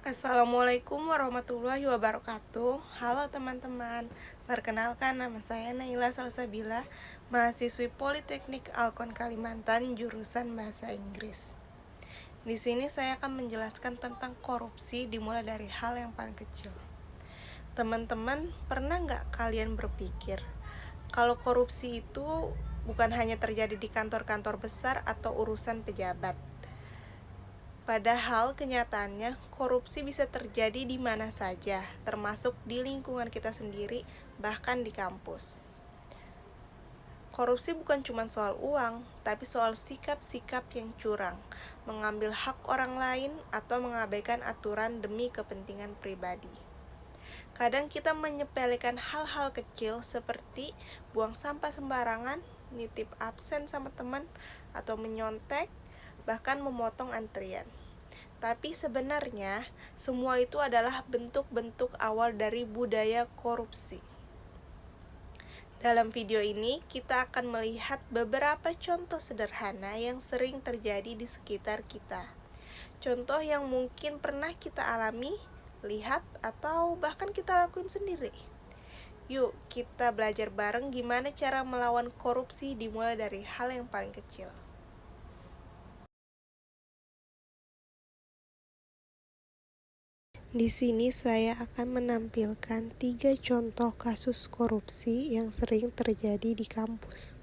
Assalamualaikum warahmatullahi wabarakatuh. Halo teman-teman, perkenalkan nama saya Naila Salsabila, mahasiswi Politeknik Alkon Kalimantan, jurusan Bahasa Inggris. Di sini saya akan menjelaskan tentang korupsi dimulai dari hal yang paling kecil. Teman-teman, pernah nggak kalian berpikir kalau korupsi itu bukan hanya terjadi di kantor-kantor besar atau urusan pejabat? Padahal kenyataannya korupsi bisa terjadi di mana saja, termasuk di lingkungan kita sendiri, bahkan di kampus. Korupsi bukan cuma soal uang, tapi soal sikap-sikap yang curang, mengambil hak orang lain atau mengabaikan aturan demi kepentingan pribadi. Kadang kita menyepelekan hal-hal kecil seperti buang sampah sembarangan, nitip absen sama teman, atau menyontek, bahkan memotong antrian. Tapi sebenarnya semua itu adalah bentuk-bentuk awal dari budaya korupsi. Dalam video ini kita akan melihat beberapa contoh sederhana yang sering terjadi di sekitar kita. Contoh yang mungkin pernah kita alami, lihat, atau bahkan kita lakuin sendiri. Yuk kita belajar bareng gimana cara melawan korupsi dimulai dari hal yang paling kecil. Di sini saya akan menampilkan 3 contoh kasus korupsi yang sering terjadi di kampus.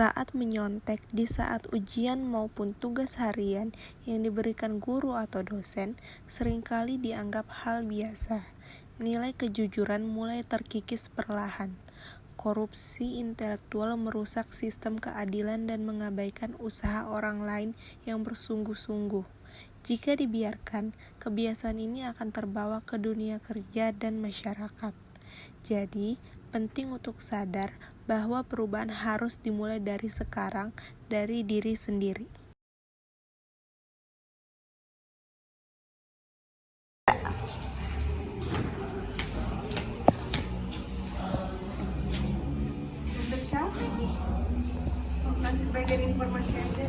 Saat menyontek di saat ujian maupun tugas harian yang diberikan guru atau dosen seringkali dianggap hal biasa. Nilai kejujuran mulai terkikis perlahan. Korupsi intelektual merusak sistem keadilan dan mengabaikan usaha orang lain yang bersungguh-sungguh. Jika dibiarkan, kebiasaan ini akan terbawa ke dunia kerja dan masyarakat. Jadi, penting untuk sadar bahwa perubahan harus dimulai dari sekarang, dari diri sendiri. Untuk siapa ini? Kasih bagian informasi aja.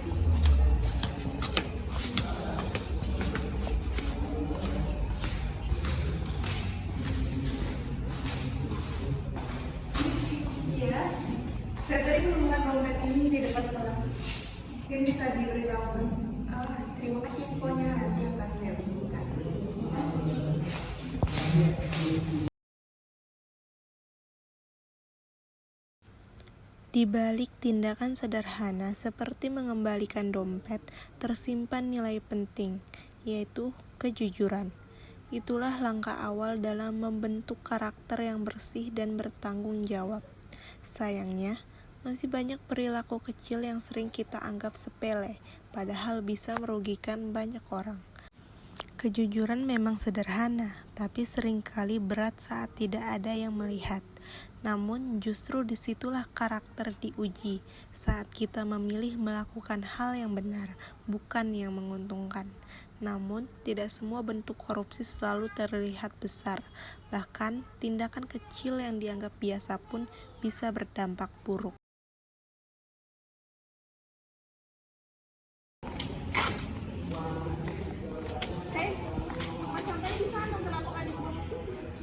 Saya tadi menemukan dompet ini di depan kelas. Mungkin bisa diberitahu. Terima kasih infonya, nanti akan saya hubungkan. Di balik tindakan sederhana seperti mengembalikan dompet, tersimpan nilai penting, yaitu kejujuran. Itulah langkah awal dalam membentuk karakter yang bersih dan bertanggung jawab. Sayangnya, masih banyak perilaku kecil yang sering kita anggap sepele, padahal bisa merugikan banyak orang. Kejujuran memang sederhana, tapi seringkali berat saat tidak ada yang melihat. Namun justru disitulah karakter diuji, saat kita memilih melakukan hal yang benar, bukan yang menguntungkan. Namun, tidak semua bentuk korupsi selalu terlihat besar. Bahkan, tindakan kecil yang dianggap biasa pun bisa berdampak buruk.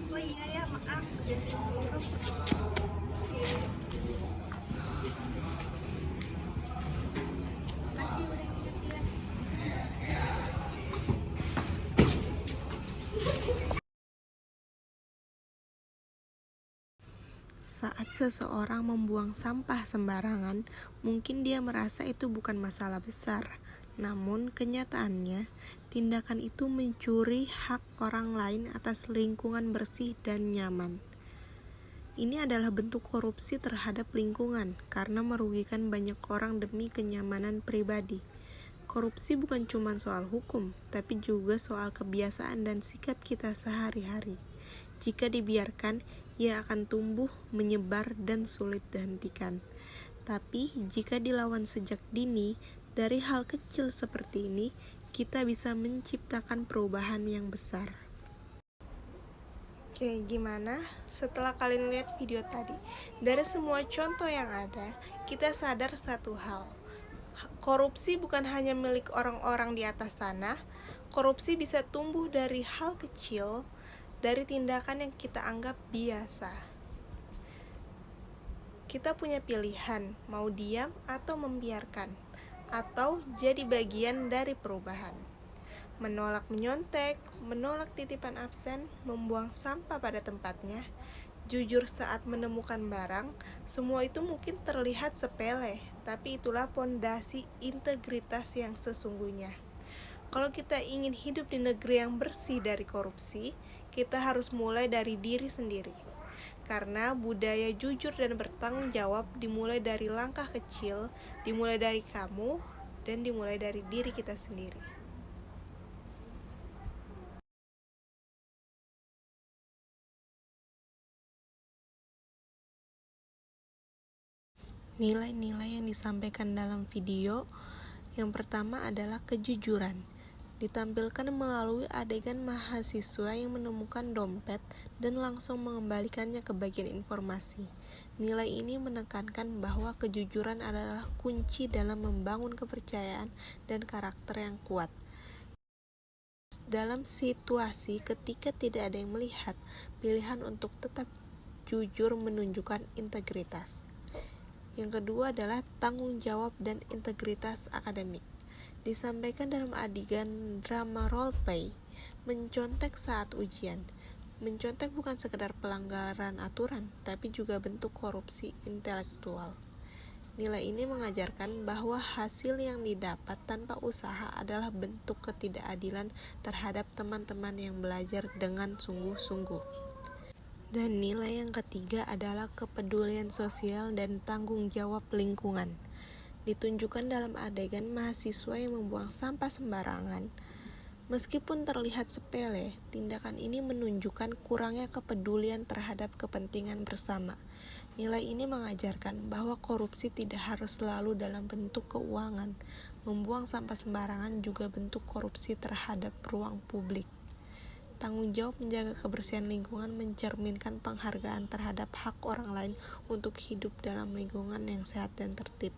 Oh iya ya, maaf. Udah sibuk. Makasih udah ingetin. Saat seseorang membuang sampah sembarangan, mungkin dia merasa itu bukan masalah besar. Namun kenyataannya, Tindakan itu mencuri hak orang lain atas lingkungan bersih dan nyaman. Ini adalah bentuk korupsi terhadap lingkungan karena merugikan banyak orang demi kenyamanan pribadi. Korupsi bukan cuma soal hukum, tapi juga soal kebiasaan dan sikap kita sehari-hari. Jika dibiarkan, ia akan tumbuh, menyebar, dan sulit dihentikan. Tapi, jika dilawan sejak dini, dari hal kecil seperti ini, kita bisa menciptakan perubahan yang besar. Oke, gimana setelah kalian lihat video tadi? Dari semua contoh yang ada, kita sadar satu hal. Korupsi bukan hanya milik orang-orang di atas sana. Korupsi bisa tumbuh dari hal kecil, dari tindakan yang kita anggap biasa. Kita punya pilihan, mau diam atau membiarkan, atau jadi bagian dari perubahan. Menolak menyontek, menolak titipan absen, membuang sampah pada tempatnya, jujur saat menemukan barang, semua itu mungkin terlihat sepele, tapi itulah pondasi integritas yang sesungguhnya. Kalau kita ingin hidup di negeri yang bersih dari korupsi, kita harus mulai dari diri sendiri. Karena budaya jujur dan bertanggung jawab dimulai dari langkah kecil, dimulai dari kamu, dan dimulai dari diri kita sendiri. Nilai-nilai yang disampaikan dalam video yang pertama adalah kejujuran. Ditampilkan melalui adegan mahasiswa yang menemukan dompet dan langsung mengembalikannya ke bagian informasi. Nilai ini menekankan bahwa kejujuran adalah kunci dalam membangun kepercayaan dan karakter yang kuat. Dalam situasi ketika tidak ada yang melihat, pilihan untuk tetap jujur menunjukkan integritas. Yang kedua adalah tanggung jawab dan integritas akademik. Disampaikan dalam adegan drama roleplay, mencontek saat ujian. Mencontek bukan sekedar pelanggaran aturan, tapi juga bentuk korupsi intelektual. Nilai ini mengajarkan bahwa hasil yang didapat tanpa usaha adalah bentuk ketidakadilan terhadap teman-teman yang belajar dengan sungguh-sungguh. Dan nilai yang ketiga adalah kepedulian sosial dan tanggung jawab lingkungan. Ditunjukkan dalam adegan mahasiswa yang membuang sampah sembarangan. Meskipun terlihat sepele, tindakan ini menunjukkan kurangnya kepedulian terhadap kepentingan bersama. Nilai ini mengajarkan bahwa korupsi tidak harus selalu dalam bentuk keuangan. Membuang sampah sembarangan juga bentuk korupsi terhadap ruang publik. Tanggung jawab menjaga kebersihan lingkungan mencerminkan penghargaan terhadap hak orang lain untuk hidup dalam lingkungan yang sehat dan tertib.